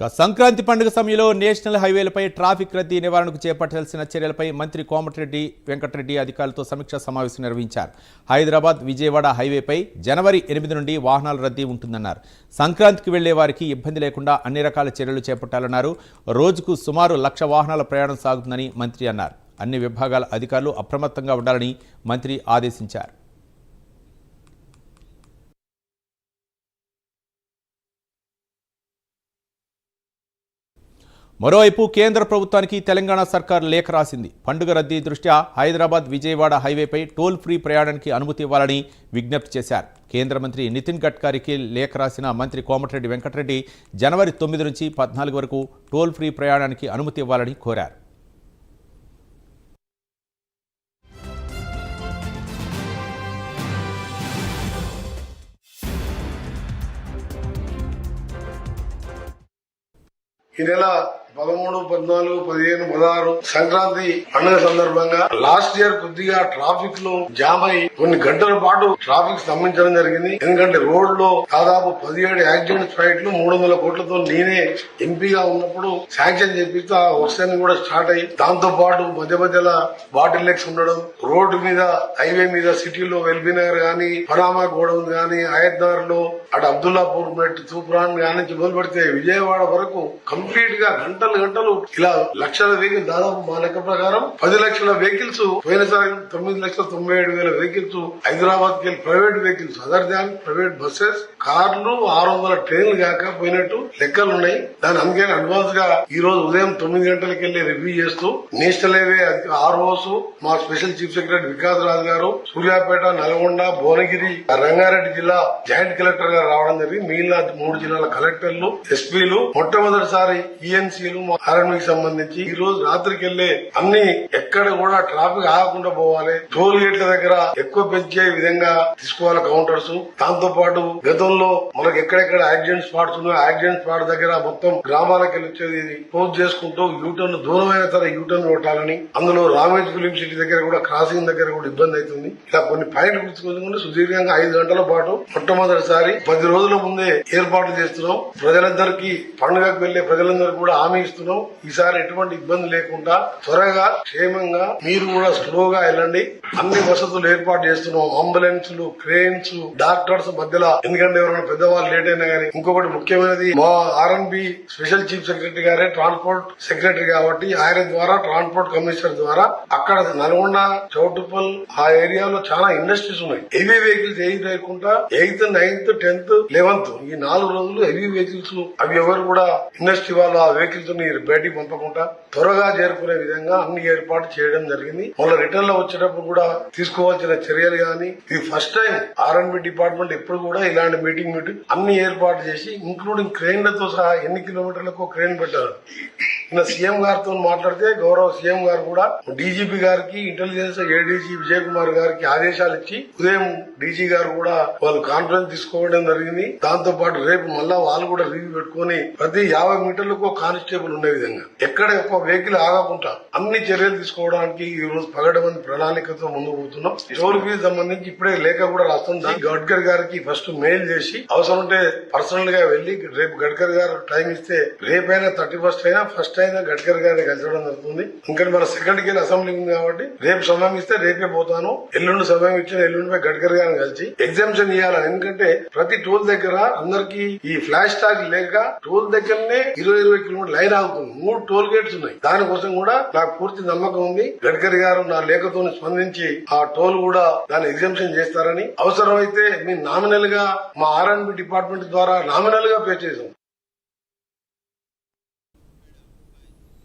సంక్రాంతి పండుగ సమయంలో national హైవేలపై traffic రద్దీ నివారణకు చేపట్టాల్సిన చర్యలపై మంత్రి కోమటిరెడ్డి వెంకటరెడ్డి అధికారులతో సమీక్షా సమావేశం నిర్వహించారు. హైదరాబాద్ విజయవాడ హైవేపై జనవరి 8 నుండి వాహనాల రద్దీ ఉంటుందన్నారు. సంక్రాంతికి వెళ్లే వారికి ఇబ్బంది లేకుండా అన్ని రకాల చర్యలు చేపట్టాలన్నారు. రోజుకు సుమారు 1,00,000 వాహనాల ప్రయాణం సాగుతుందని మంత్రి అన్నారు. అన్ని విభాగాల అధికారులు అప్రమత్తంగా ఉండాలని మంత్రి ఆదేశించారు. మరోవైపు కేంద్ర ప్రభుత్వానికి తెలంగాణ సర్కార్ లేఖ రాసింది. పండుగ రద్దీ దృష్ట్యా హైదరాబాద్ విజయవాడ హైవేపై టోల్ ఫ్రీ ప్రయాణానికి అనుమతి ఇవ్వాలని విజ్ఞప్తి చేశారు. కేంద్ర మంత్రి నితిన్ గడ్కరీకి లేఖ రాసిన మంత్రి కోమటిరెడ్డి వెంకటరెడ్డి జనవరి 9 నుంచి 14 వరకు టోల్ ఫ్రీ ప్రయాణానికి అనుమతి ఇవ్వాలని కోరారు. ఈ నెల 13, 14, 15, 16 సంక్రాంతి పండుగ సందర్భంగా లాస్ట్ ఇయర్ కొద్దిగా ట్రాఫిక్ లో జామ్ అయి కొన్ని గంటల పాటు ట్రాఫిక్ స్తంభించడం జరిగింది. ఎందుకంటే రోడ్ లో దాదాపు 17 యాక్సిడెంట్స్ ఫైట్లు 300 కోట్లతో నేనే ఎంపీగా ఉన్నప్పుడు శాంక్షన్ చేపిస్తూ ఆ వర్షాన్ని కూడా స్టార్ట్ అయ్యి దాంతో పాటు మధ్య మధ్యలో బాటిల్ లెక్స్ ఉండడం, రోడ్డు మీద హైవే మీద సిటీలో ఎల్బీ నగర్ గానీ, పనామా గోడౌన్ గానీ, ఆయత్దార్ లో అటు అబ్దుల్లాపూర్ మెట్, తూప్రాన్ గానీ నుంచి మొదలు పెడితే విజయవాడ వరకు కంప్లీట్ గా గంటలు ఇలా లక్షల వెహికల్, దాదాపు మా లెక్క ప్రకారం 10 లక్షల వెహికల్స్ పోయినసారి 9,97,000 వెహికల్స్ హైదరాబాద్ కి private vehicles other than private buses, కార్లు, 600 ట్రైన్లు కాక పోయినట్టు లెక్కలు ఉన్నాయి. దాని అందుకని అడ్వాన్స్ గా ఈ రోజు ఉదయం 9 గంటలకి వెళ్లి రివ్యూ చేస్తూ నేషనల్ హైవే ఆర్ఓస్, మా స్పెషల్ చీఫ్ సెక్రటరీ వికాస్ రాజు గారు, సూర్యాపేట, నల్గొండ, భువనగిరి, రంగారెడ్డి జిల్లా జాయింట్ కలెక్టర్ గారు రావడం జరిగింది. మిగిలిన 3 జిల్లాల కలెక్టర్లు, ఎస్పీలు, మొట్టమొదటిసారి ఈఎన్సీలు ఆర్ఎండ్కి సంబంధించి ఈ రోజు రాత్రికి వెళ్లే అన్ని ఎక్కడ కూడా ట్రాఫిక్ ఆగకుండా పోవాలి. టోల్ గేట్ల దగ్గర ఎక్కువ పెంచే విధంగా తీసుకోవాలి కౌంటర్స్. దాంతో పాటు గతంలో మనకు ఎక్కడెక్కడ యాక్సిడెంట్ స్పాట్స్ ఉన్నాయో యాక్సిడెంట్ స్పాట్ దగ్గర మొత్తం గ్రామాలకు వెళ్ళి క్లోజ్ చేసుకుంటూ యూటర్న్ దూరమైన సరే యూటర్న్ కొట్టాలని, అందులో రామేజ్ ఫిలిం సిటీ దగ్గర కూడా క్రాసింగ్ దగ్గర కూడా ఇబ్బంది అవుతుంది. ఇలా కొన్ని పాయింట్లు గుర్తుకుంటే సుదీర్ఘంగా 5 గంటల పాటు మొట్టమొదటిసారి 10 రోజుల ముందే ఏర్పాట్లు చేస్తున్నాం. ప్రజలందరికీ పండుగకు వెళ్లే ప్రజలందరికీ కూడా హామీ ఇస్తున్నాం. ఈసారి ఎటువంటి ఇబ్బంది లేకుండా త్వరగా క్షేమంగా మీరు కూడా స్లోగా వెళ్ళండి. అన్ని వసతులు ఏర్పాటు చేస్తున్నాం. అంబులెన్స్లు, క్రేన్స్, డాక్టర్స్ మధ్యలో, ఎందుకంటే ఎవరైనా పెద్దవాళ్ళు లేట్ అయినా కానీ. ఇంకొకటి ముఖ్యమైనది, మా ఆర్ఎన్బి స్పెషల్ చీఫ్ సెక్రటరీ గారే ట్రాన్స్పోర్ట్ సెక్రటరీ కాబట్టి ఆయన ద్వారా ట్రాన్స్పోర్ట్ కమిషనర్ ద్వారా అక్కడ నల్గొండ, చౌటుప్పల్ ఆ ఏరియాలో చాలా ఇండస్ట్రీస్ ఉన్నాయి. హెవీ వెహికల్స్ ఏది లేకుండా 8th, 9th, 10th, 11th ఈ 4 రోజులు హెవీ వెహికల్స్ అవి ఎవరు కూడా ఇండస్ట్రీ వాళ్ళు ఆ వెహికల్స్ బయటికి పంపకుండా త్వరగా చేరుకునే విధంగా అన్ని ఏర్పాటు చేయడం జరిగింది. మళ్ళీ రిటర్న్ లో వచ్చేటప్పుడు కూడా తీసుకోవాల్సిన చర్యలు గానీ, ఇది ఫస్ట్ టైం ఆర్ఎండ్బి డిపార్ట్మెంట్ ఎప్పుడు కూడా ఇలాంటి మీటింగ్ అన్ని ఏర్పాటు చేసి ఇంక్లూడింగ్ క్రెయిన్లతో సహా ఎన్ని కిలోమీటర్లకు క్రెయిన్ పెట్టారు. నిన్న సీఎం గారితో మాట్లాడితే గౌరవ సీఎం గారు కూడా డీజీపీ గారికి, ఇంటెలిజెన్స్ ఏడీజీ విజయ్ కుమార్ గారికి ఆదేశాలు ఇచ్చి ఉదయం డీజీ గారు కూడా వాళ్ళు కాన్ఫరెన్స్ తీసుకోవడం జరిగింది. దాంతో పాటు రేపు మళ్ళా వాళ్ళు కూడా రివ్యూ పెట్టుకుని ప్రతి 50 మీటర్లకు కానిస్టేబుల్ ఉండే విధంగా ఎక్కడ ఒక వెహికల్ ఆగకుండా అన్ని చర్యలు తీసుకోవడానికి ఈ రోజు పగడమని ప్రణాళికతో ముందుకు పోతున్నాం. టోల్ ఫీజు సంబంధించి ఇప్పుడే లేఖ కూడా రాస్తుంది. గడ్కరీ గారికి ఫస్ట్ మెయిల్ చేసి అవసరం ఉంటే పర్సనల్ గా వెళ్లి రేపు గడ్కరీ గారు టైం ఇస్తే రేపైనా 31st అయినా ఫస్ట్ అయినా గడ్కరీ గారిని కలిసడం జరుగుతుంది. ఇంకా మన సెకండ్ కి అసెంబ్లీ ఉంది కాబట్టి రేపు సమయం ఇస్తే రేపే పోతాను. ఎల్లుండి సమయం ఇచ్చిన ఎల్లుండి గడ్కరీ గారిని కలిసి ఎగ్జామ్షన్ ఇవ్వాలని. ఎందుకంటే ప్రతి టోల్ దగ్గర అందరికి ఈ ఫ్లాష్ ట్యాగ్ లేక టోల్ దగ్గరనే 20 కిలోమీటర్ లైన్ ఆగుతుంది. 3 టోల్ గేట్స్ ఉన్నాయి. దానికోసం కూడా నాకు పూర్తి నమ్మకం ఉంది. గడ్కరీ గారు నా లేఖతో స్పందించి ఆ టోల్ కూడా దాన్ని ఎగ్జామ్షన్ చేస్తారని, అవసరమైతే మేము నామినల్ గా మా ఆర్ఎండ్బి డిపార్ట్మెంట్ ద్వారా నామినల్ గా పే చేసాం.